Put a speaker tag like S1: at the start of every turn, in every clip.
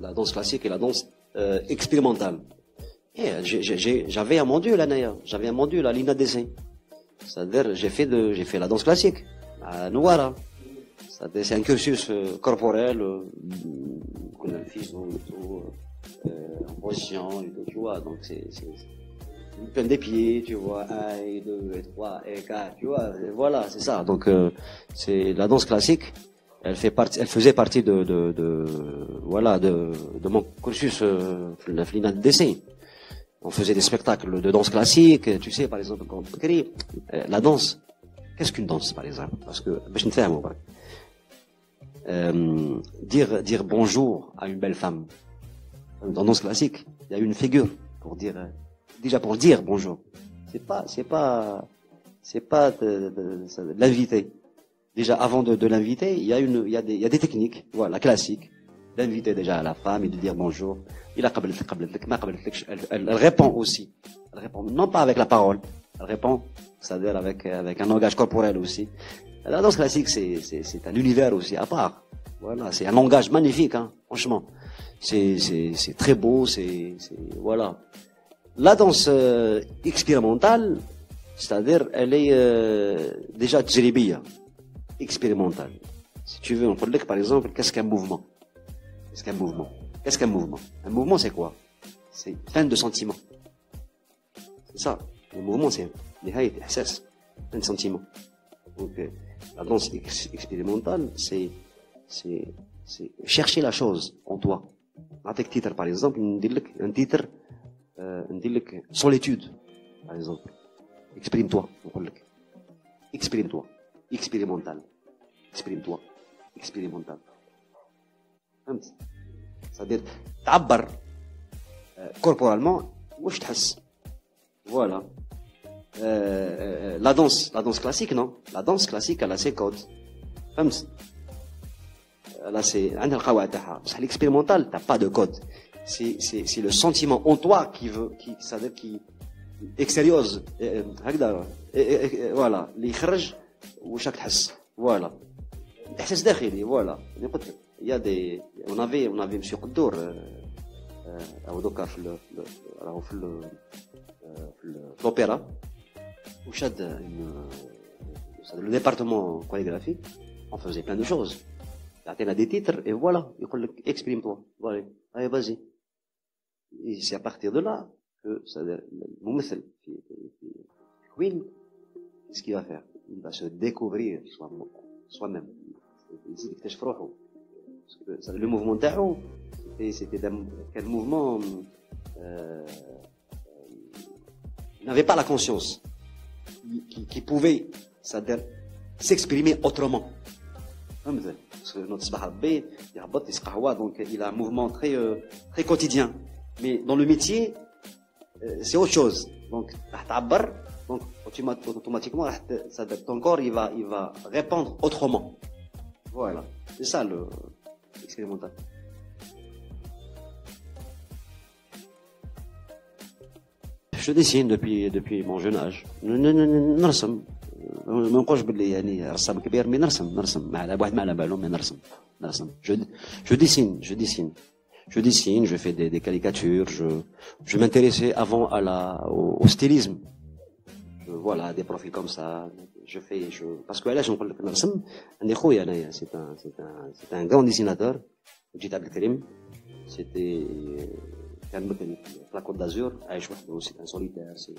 S1: la danse classique et la danse expérimentale. Et j'avais un module, Anaya. J'avais un module à l'INADC. C'est-à-dire, j'ai fait la danse classique à Nouara. C'est un cursus corporel, qu'on a le physio et tout, en position et tout, tu vois. Donc c'est plein des pieds, tu vois, 1 et 2 et 3 et 4, tu vois. Et voilà, c'est ça. Donc c'est la danse classique. Elle faisait partie de mon cursus d'essai. On faisait des spectacles de danse classique, tu sais, par exemple, quand on écrit la danse. Qu'est-ce qu'une danse, par exemple? Parce que, je ne sais pas. Dire bonjour à une belle femme. Dans danse classique, il y a une figure pour dire, déjà pour dire bonjour. C'est pas de l'inviter. Déjà, avant de l'inviter, il y a des techniques, voilà, classiques. D'inviter déjà la femme et de dire bonjour. Elle répond aussi. Elle répond, non pas avec la parole. Elle répond, c'est-à-dire avec un langage corporel aussi. La danse classique, c'est un univers aussi à part. Voilà, c'est un langage magnifique, hein, franchement. C'est très beau, voilà. La danse expérimentale, c'est-à-dire, elle est déjà tjribiya, expérimentale. Si tu veux, on peut dire par exemple, qu'est-ce qu'un mouvement? Qu'est-ce qu'un mouvement? Un mouvement, c'est quoi? C'est plein de sentiments. C'est ça. Le mouvement, c'est plein de sentiments. Donc, la danse expérimentale, c'est chercher la chose en toi. Avec titre, par exemple, un titre, solitude, par exemple. Exprime-toi, exprime-toi. Expérimental. Exprime-toi. Expérimental. C'est-à-dire, تعبر corporellement, واش تحس. Voilà. La danse classique, non? La danse classique, elle a ses codes. فهمت؟ Là, c'est عندها القواعد تاعها. بصح l'expérimental, t'as pas de code. C'est le sentiment en toi c'est-à-dire qui extériose. هكذا. Voilà. اللي يخرج واش راك تحس. Voilà. إحساس داخلي. Voilà. Il y a des, on avait Monsieur Qaddour, دوكا في l'opéra, où le département chorégraphique, on faisait plein de choses. Il a des titres, et voilà, exprime-toi. Voilà, allez, vas-y. Et c'est à partir de là que, c'est-à-dire, le Queen, qu'est-ce qu'il va faire? Il va se découvrir soi-même. Le mouvement تاعو c'était un mouvement il n'avait pas la conscience qui pouvait c'est-à-dire s'exprimer autrement parce que notre صباح ربي يهبط يسقى donc il a un mouvement très quotidien mais dans le métier c'est autre chose donc راح تعبر donc automatiquement c'est-à-dire ton corps il va répondre autrement. Voilà, c'est ça l'expérimental. Je dessine depuis mon jeune âge. نرسم. ما نقولش باللي يعني رسام كبير مي نرسم مع واحد ما على بالو مي نرسم. Je dessine, je fais des caricatures, je m'intéressais avant au stylisme. Voilà, des profils comme ça. Parce que là, je نقول لك نرسم عندي خويا انايا c'est un grand dessinateur جيت عبد الكريم c'était كان مثلا في لا كوت دازور عايش وحده c'est un solitaire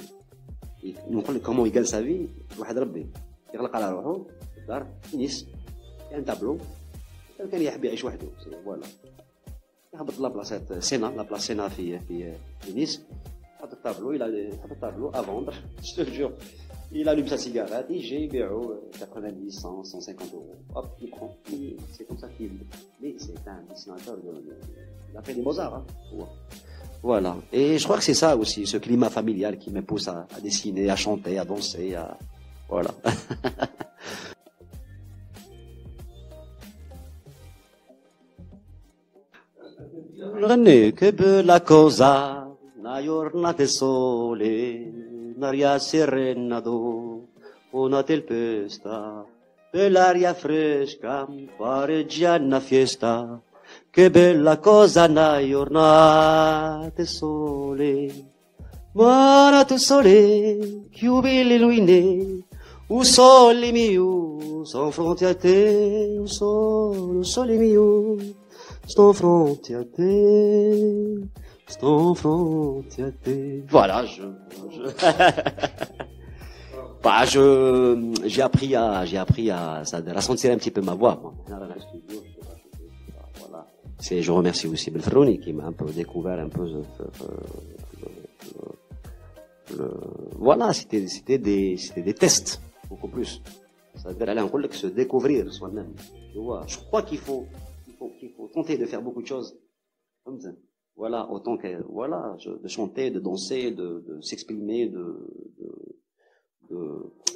S1: نقول لك comment il gagne sa vie واحد ربي يغلق على روحه في الدار ينيس كان تابلو كان يحب يعيش وحده فوالا يهبط لابلاصات لا بلاص سينا في نيس حط التابلو à vendre je te jure. Il allume sa cigarette, il يبيعوا 90, 100, 150 euros. Hop, il prend. C'est comme ça qu'il... Mais c'est un dessinateur il a fait des beaux-arts. Hein. Voilà. Et je crois que c'est ça aussi, ce climat familial qui me pousse à dessiner, à chanter, à danser, Voilà. che bella cosa, una giornata sole, un'aria serenado, una tempesta, e l'aria fresca pareggia una fiesta, che bella cosa una giornata sole, buona tu sole, chiudi le luine, o sole mio, sans fronte à te, o sole mio, sans fronte à te, sans fronte à te. Voilà, bah, j'ai appris à sentir un petit peu ma voix, moi. Voilà. Je remercie aussi Belfrouni qui m'a un peu découvert un peu voilà, c'était des tests, beaucoup plus. C'est-à-dire, aller en colloque, se découvrir soi-même. Tu vois, je crois qu'il faut tenter de faire beaucoup de choses. Comme ça. Voilà, autant que, voilà, de chanter, de danser, de s'exprimer,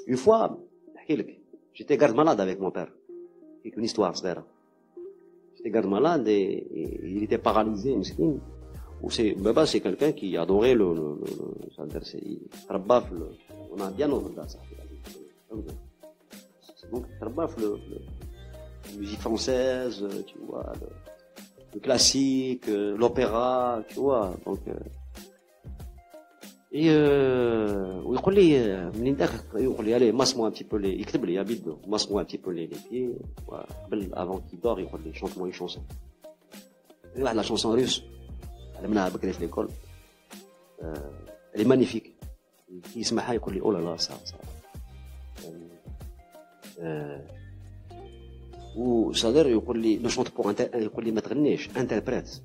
S1: une fois, j'étais garde malade avec mon père. C'est une histoire, c'est vrai. J'étais garde malade et il était paralysé, miskin. Baba, c'est quelqu'un qui adorait on a bien entendu ça. Donc, la musique française, tu vois, le classique, l'opéra, tu vois, donc, et ويقول لي منين داخل يقول لي allez masse-moi un petit peu les يكتب لي يبيد masse-moi un petit peu les pieds قبل avant qu'il dort يقول لي chante-moi une chanson واحد la chanson russe علمناها بكري في l'école elle est magnifique كي يسمعها يقول لي oh là là ça وصدر يقول لي ne chante pour يقول لي ما تغنيش interprète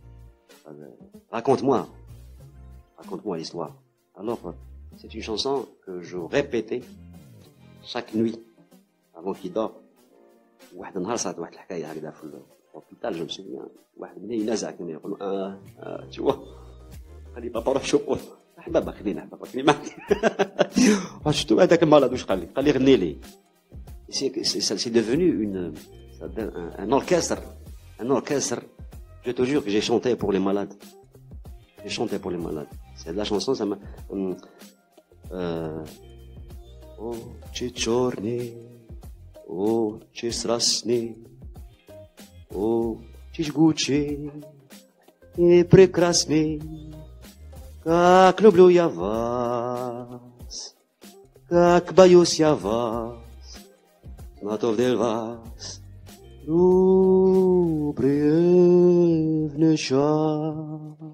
S1: raconte-moi l'histoire. Alors, c'est une chanson que je répétais chaque nuit avant qu'il dort. واحد النهار صارت واحد الحكايه هكذا في l'hôpital, je me souviens. واحد مني ينازع كان يقول tu vois. قال لي بابا روح شوف. بابا خلينا بابا خلينا معك. شفتوا هذاك المرض واش قال لي؟ قال لي غني لي. C'est devenu un orchestre. Un orchestre. Je te jure que j'ai chanté pour les malades. J'ai chanté pour les malades. C'est de la chanson, ça m'a... Oh, ci giorni, oh, ci strasni, oh, ci жгучи и прекрасни, как люблю я вас, как боюсь я вас, готов для вас, любовный час.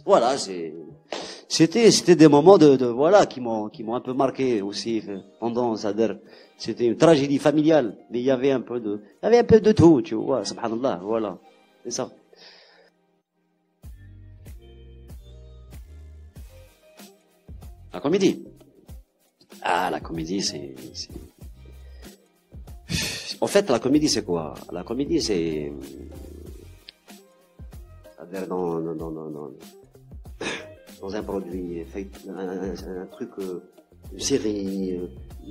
S1: Voilà, c'était des moments voilà, qui m'ont un peu marqué aussi pendant, c'est-à-dire, c'était une tragédie familiale, mais il y avait un peu de tout, tu vois, subhanallah, voilà, c'est ça. La comédie. Ah, la comédie, c'est... En fait, la comédie, c'est quoi? La comédie, c'est... C'est-à-dire dans un produit, un truc, une série.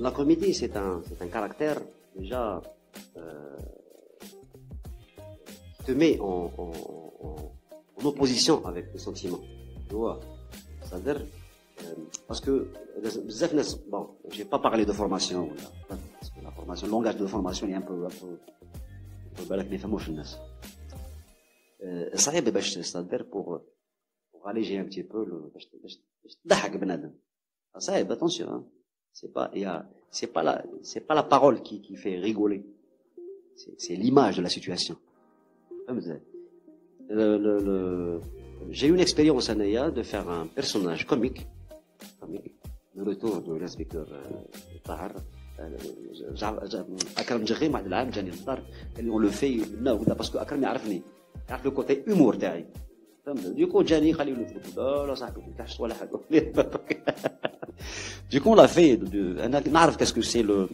S1: La comédie, c'est un caractère déjà qui te met en opposition avec les sentiments. Tu vois? C'est-à-dire, parce que, bon, j'ai pas parlé de formation, parce que la formation, le langage de formation est un peu balak les fameux finesse. صعيب باش تستدر pour alléger un petit peu باش تضحك بنادم صعيب attention c'est pas la parole qui fait rigoler c'est l'image de la situation. J'ai eu une expérience à Naya de faire un personnage comique le retour de l'inspecteur Tahar أكرم جغيم واحد العام جاني للدار قال لي on le fait parce que أكرم يعرفني يعرف لو كوتي هومور تاعي فهمت ديكو جاني خليه له تقول لا صاحبي ما تحش ولا حاجه ديكو on l'a fait انا نعرف qu'est-ce que c'est le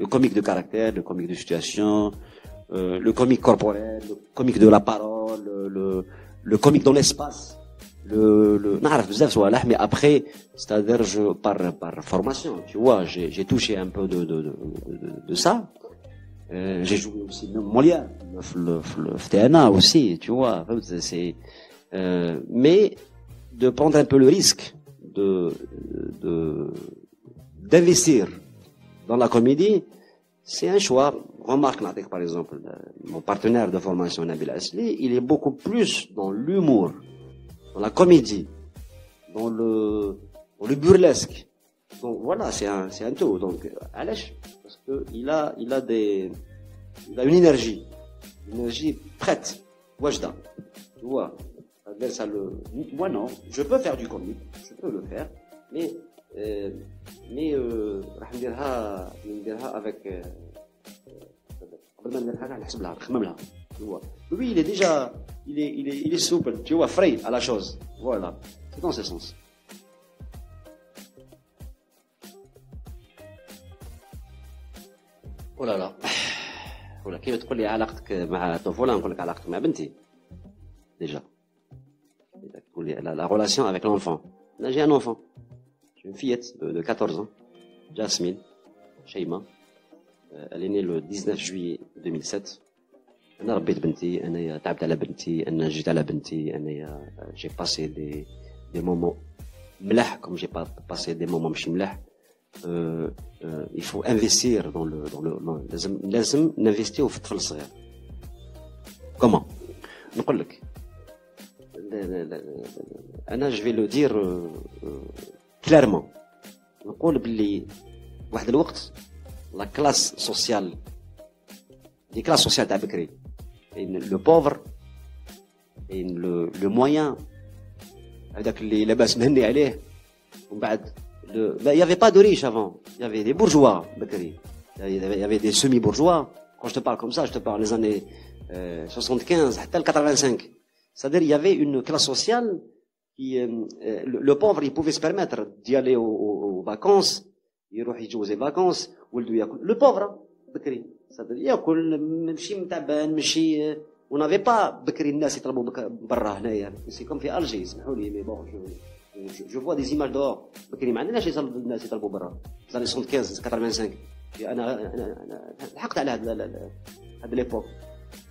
S1: comique de caractère, le comique de situation, le comique corporel, le comique de la parole, le comique dans l'espace, نعرف بزاف صوالح mais après c'est-à-dire par formation tu vois j'ai touché un peu de ça. J'ai joué aussi Molière, le FTNA aussi, tu vois. Mais de prendre un peu le risque d'investir dans la comédie, c'est un choix. remarque, par exemple, mon partenaire de formation, Nabil Asli, il est beaucoup plus dans l'humour, dans la comédie, dans le burlesque. Donc voilà, c'est un tout. Donc, Alech, parce que il a une énergie prête. Wajda. Tu vois. Moi non, je peux faire du comique, je peux le faire, mais avec lui il est déjà il est souple, tu vois, frais à la chose. Voilà, c'est dans ce sens. Oh là là. ولا كيف تقول لي علاقتك مع الطفولة نقول لك علاقتك مع بنتي déjà تقول لي la relation avec l'enfant. Là j'ai un enfant, j'ai une fillette de 14 ans, Jasmine Sheima. Elle est née le 19 juillet 2007. أنا ربيت بنتي، أنا تعبت على بنتي، أنا جيت على بنتي، أنا j'ai passé des moments ملاح comme j'ai pas passé des moments مش ملاح. Il faut investir dans le لازم نinvestir في الطفل الصغير. Comment؟ نقول لك أنا je vais le dire clairement. نقول باللي واحد الوقت la classe sociale les classes sociales تاع بكري le pauvre et le moyen هذاك اللي لاباس مهني عليه ومن بعد il y avait pas de riches avant, il y avait des bourgeois بكري, il y avait des semi-bourgeois. Quand je te parle comme ça, je te parle des années 75 حتى 85. C'est-à-dire il y avait une classe sociale qui le pauvre il pouvait se permettre d'y aller aux vacances, يروح يجوز les vacances ولدو ياكل. Le pauvre بكري c'est-à-dire ياكل ماشي متعبان ماشي on n'avait pas بكري الناس يطلبوا برا هنايا. C'est comme في Alger, اسمحوا لي mais bon je vois des images dehors. بكري ما عندناش الناس يطلبوا برا. les années 75 85 انا لحقت على هذا l'époque.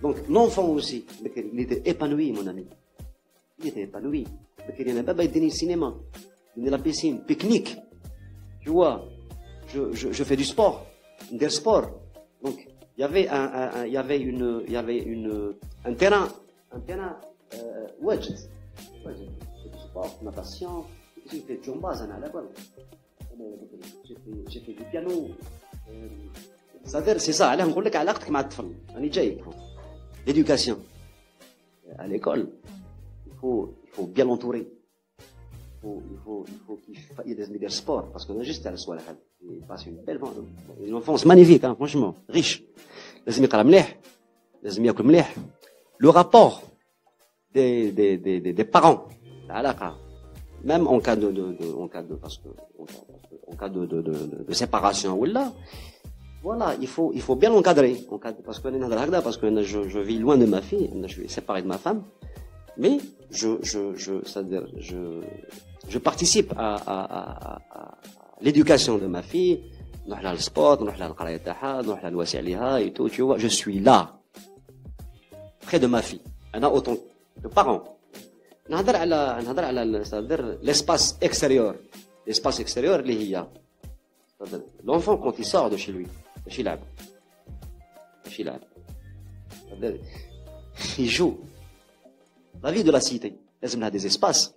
S1: Donc l'enfant aussi بكري il était épanoui mon ami, il était épanoui. بكري انا بابا يديني السينما يديني la piscine pique-nique, tu vois, je fais du sport, des sports. Donc il y avait un terrain واجد sport, natation, j'ai fait jambaz à la balle, j'ai fait du piano. C'est ça, allez, on dit que علاقتك مع الطفل. أنا جاي. L'éducation. À l'école, il faut bien l'entourer. Il faut qu'il y ait des sports, parce qu'on a juste à la soirée. Il passe une belle enfance magnifique, hein, franchement, riche. لازم يقرأ مليح, لازم يأكل مليح. Le rapport des parents. Même en cas de séparation ou là, voilà, il faut bien l'encadrer. Parce que je vis loin de ma fille, je suis séparé de ma femme, mais je participe à l'éducation de ma fille. نروح لها السبورت, نروح لها القرايه تاعها, نروح لها نواسي عليها et tout, tu vois, je suis là près de ma fille. انا autant que parent. نهضر على c'est-à-dire l'espace extérieur اللي هي c'est-à-dire l'enfant quand il sort de chez lui باش يلعب c'est-à-dire il joue. La vie de la cité لازم لها des espaces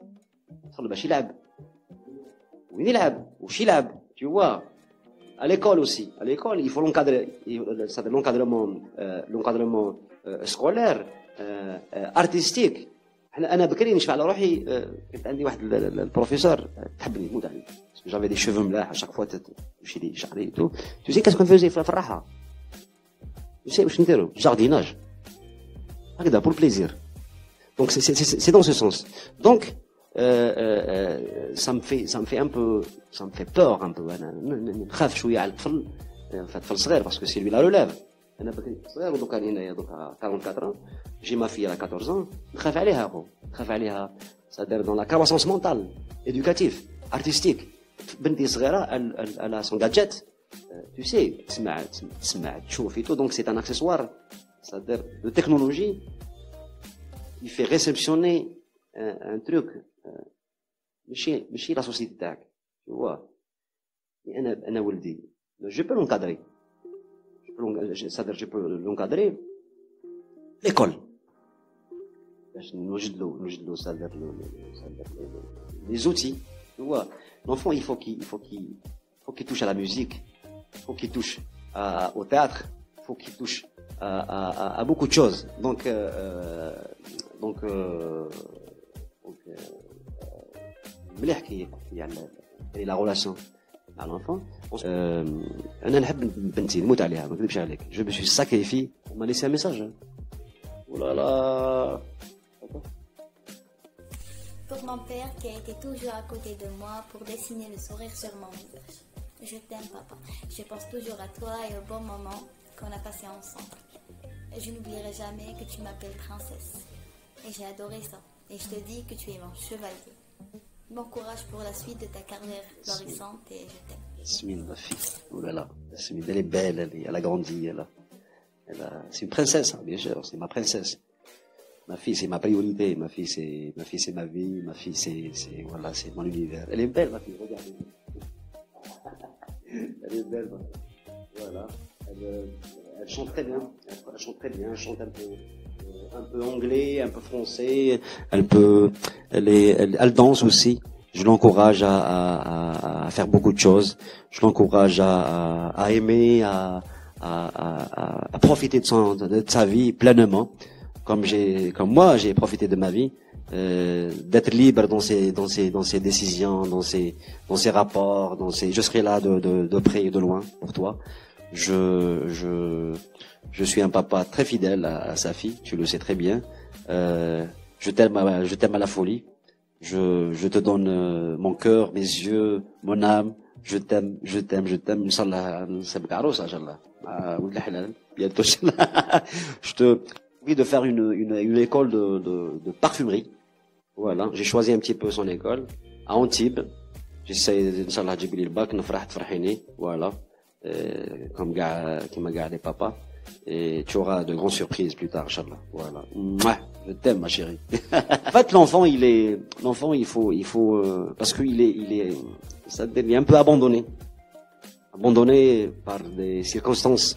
S1: يدخل باش يلعب, وين يلعب وش يلعب, tu vois. À l'école aussi, à l'école il faut l'encadrer, c'est-à-dire l'encadrement scolaire, artistique. انا بكري نشفع على روحي, كنت عندي واحد البروفيسور تحبني يموت علي, j'avais des cheveux ملاح, à chaque fois تمشي لي شعري tout. Tu sais qu'est-ce qu'on faisait في الراحه, tu sais واش نديرو, jardinage هكذا pour plaisir. Donc c'est dans ce sens. Donc ça me fait un peu, ça me fait peur un peu. انا نخاف شويه على الطفل, الطفل صغير parce que c'est lui la relève. انا بكري صغير ودوكا هنايا دوكا 44 ans, j'ai ma fille à 14 ans, نخاف عليها اخو, نخاف عليها, c'est-à-dire dans la croissance mentale, éducative, artistique. بنتي صغيره elle a son gadget, tu sais, تسمع تشوف et tout. Donc c'est un accessoire, c'est-à-dire de technologie qui fait réceptionner un truc ماشي la société تاعك, tu vois. انا ولدي je peux l'encadrer, c'est-à-dire je peux l'encadrer. L'école. C'est-à-dire les outils. Tu vois, l'enfant, il faut qu'il touche à la musique, il faut qu'il touche au théâtre, il faut qu'il touche à beaucoup de choses. Donc, مليح كي يعني la relation مع l'enfant. انا نحب بنتي نموت عليها ما نكذبش عليك. Je me suis sacrifié. On m'a laissé un message. Oh là là.
S2: Pour mon père qui a été toujours à côté de moi pour dessiner le sourire sur mon visage. Je t'aime, papa. Je pense toujours à toi et aux bons moments qu'on a passés ensemble. Et je n'oublierai jamais que tu m'appelles princesse. Et j'ai adoré ça. Et je te dis que tu es mon chevalier. Bon courage pour la suite de ta carrière florissante et je t'aime.
S1: Yasmine, ma fille. Oh là là. Yasmine, elle est belle, elle a grandi, c'est une princesse, hein, bien sûr, c'est ma princesse. Ma fille, c'est ma priorité. Ma fille, c'est ma vie. Ma fille, voilà, c'est mon univers. Elle est belle, ma fille, regardez. Elle est belle, ma fille. Voilà. Elle chante très bien. Elle chante très bien. Elle chante un peu anglais, un peu français. Elle danse aussi. Je l'encourage à faire beaucoup de choses. Je l'encourage à aimer, à profiter de sa vie pleinement. Comme moi, j'ai profité de ma vie, d'être libre dans ses décisions, dans ses rapports, je serai là de près et de loin pour toi. Je suis un papa très fidèle à sa fille, tu le sais très bien. Je t'aime à la folie. Je te donne mon cœur, mes yeux, mon âme. Je t'aime. Inch'Allah, نسبك عروسة إن شاء الله. ولد الحلال. Bientôt. Je te prie de faire une école de parfumerie. Voilà, j'ai choisi un petit peu son école à Antibes. J'essaie Inch'Allah de le bac, نفرح تفرحيني. Voilà. Comme gars les papas. Et tu auras de grandes surprises plus tard, Inch'Allah. Voilà. Mouah, je t'aime, ma chérie. En fait, l'enfant, il faut, parce qu'il est un peu abandonné par des circonstances,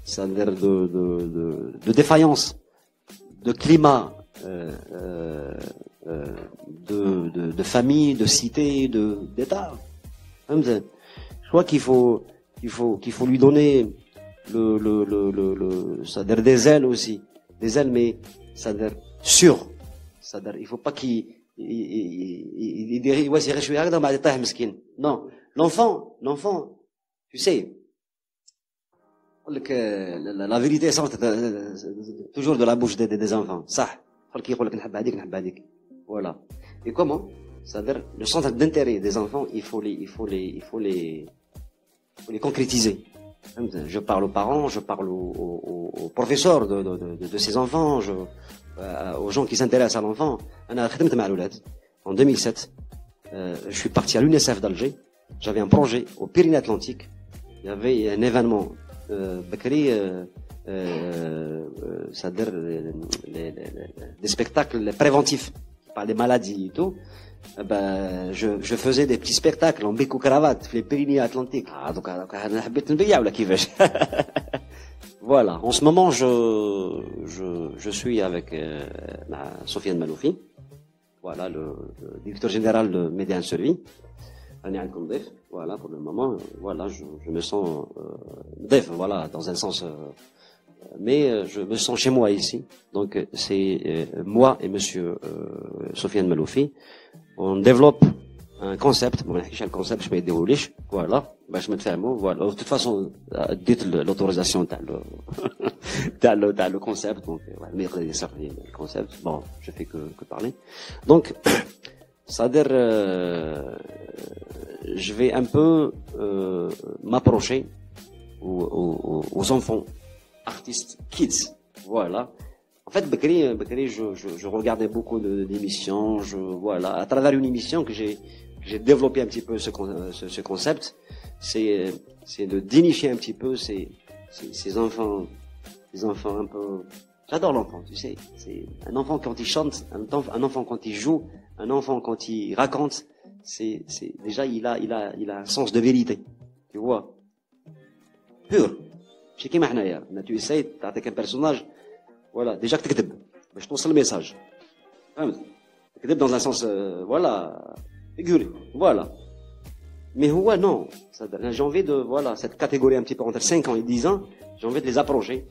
S1: c'est-à-dire de défaillance, de climat, de famille, de cité, d'État. Je crois qu'il faut lui donner c'est-à-dire des ailes aussi, des ailes, mais c'est-à-dire sûres. C'est-à-dire il faut pas qu'il dérive. Ouais, c'est je suis là dans ma tête mesquin. Non, l'enfant, tu sais, la vérité sort toujours de la bouche des enfants. Ça, خلك يقول لك نحب هذيك. Voilà. Et comment? C'est-à-dire le centre d'intérêt des enfants, il faut les concrétiser. Je parle aux parents, je parle aux professeurs de ces enfants, aux gens qui s'intéressent à l'enfant. En 2007, je suis parti à l'UNICEF d'Alger. J'avais un projet au Pyrénées-Atlantiques. Il y avait un événement Bakri, c'est-à-dire des spectacles préventifs par les maladies et tout. Je faisais des petits spectacles en béco cravate les Pyrénées-Atlantiques. Donc انا حبيت نبيع ولا كيفاش. Voilà, en ce moment je suis avec Sofiane Maloufi. Voilà, le directeur général de Média Insolvi. Voilà, pour le moment, voilà, je me sens def, voilà, dans un sens, mais je me sens chez moi ici. Donc c'est moi et monsieur Sofiane Maloufi. On développe un concept, bon, le concept, je vais dérouler, voilà, je me fais un mot, voilà. De toute façon, dites l'autorisation, t'as le concept, donc, mais le concept, bon, je fais que parler. Donc, c'est-à-dire, je vais un peu, m'approcher aux enfants, artistes, kids, voilà. En fait, Bakri, je regardais beaucoup d'émissions, voilà, à travers une émission que j'ai développé un petit peu ce concept, c'est de dignifier un petit peu ces enfants un peu. J'adore l'enfant, tu sais. C'est un enfant quand il chante, un enfant quand il joue, un enfant quand il raconte. C'est déjà il a un sens de vérité, tu vois, pur. ماشي كيما حنايا tu essayes تعطيك un personnage voilà déjà تكذب باش توصل الميساج فهمت تكذب dans un sens voilà figuré voilà mais هو non j'ai envie de voilà cette catégorie un petit peu entre 5 ans et 10 ans j'ai envie de les approcher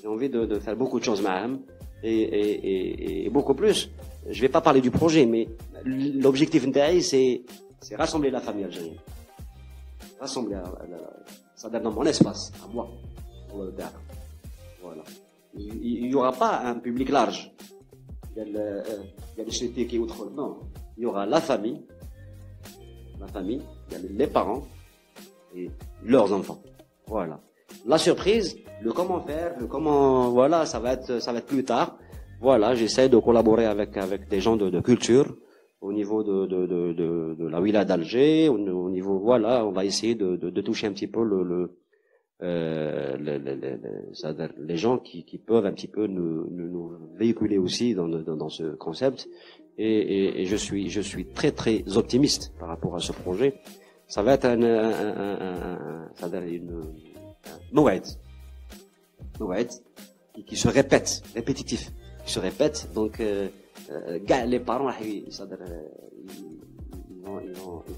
S1: j'ai envie de faire beaucoup de choses معاهم et beaucoup plus je vais pas parler du projet mais l'objectif نتاعي c'est rassembler la famille algérienne rassembler c'est-à-dire dans mon espace à moi pour le théâtre voilà il y aura pas un public large il y a les sociétés qui outre non il y aura la famille il y a les parents et leurs enfants voilà la surprise le comment faire le comment voilà ça va être plus tard voilà j'essaie de collaborer avec des gens de culture au niveau de la wilaya d'Alger au niveau voilà on va essayer de toucher un petit peu les gens qui peuvent un petit peu nous véhiculer aussi dans ce concept et je suis très très optimiste par rapport à ce projet ça va être une موعد qui se répète répétitif qui se répète donc les parents ils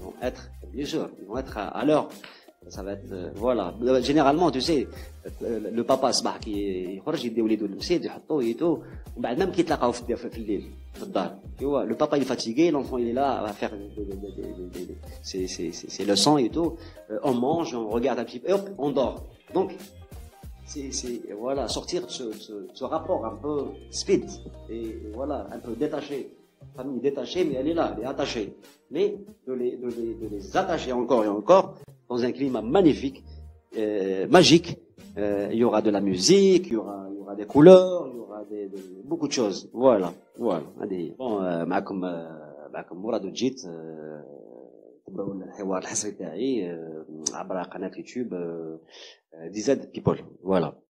S1: vont être bien sûr ils vont être à l'heure ça va être voilà généralement tu sais le papa صباح كي يخرج يدي وليدو للمسجد يحطوه يتو ومن بعد même كي يتلاقاو في الليل في الدار tu vois le papa il est fatigué l'enfant il est là à faire ses leçons et tout on mange on regarde un petit peu et hop on dort donc c'est voilà sortir de ce rapport un peu speed et voilà un peu détaché famille détachée mais elle est là elle est attachée mais de les attacher encore et encore dans un climat magnifique magique il y aura de la musique il y aura des couleurs il y aura beaucoup de choses voilà bon معكم مراد وجيت تبعوا الحوار الحصري تاعي عبر قناة يوتيوب DZ People voilà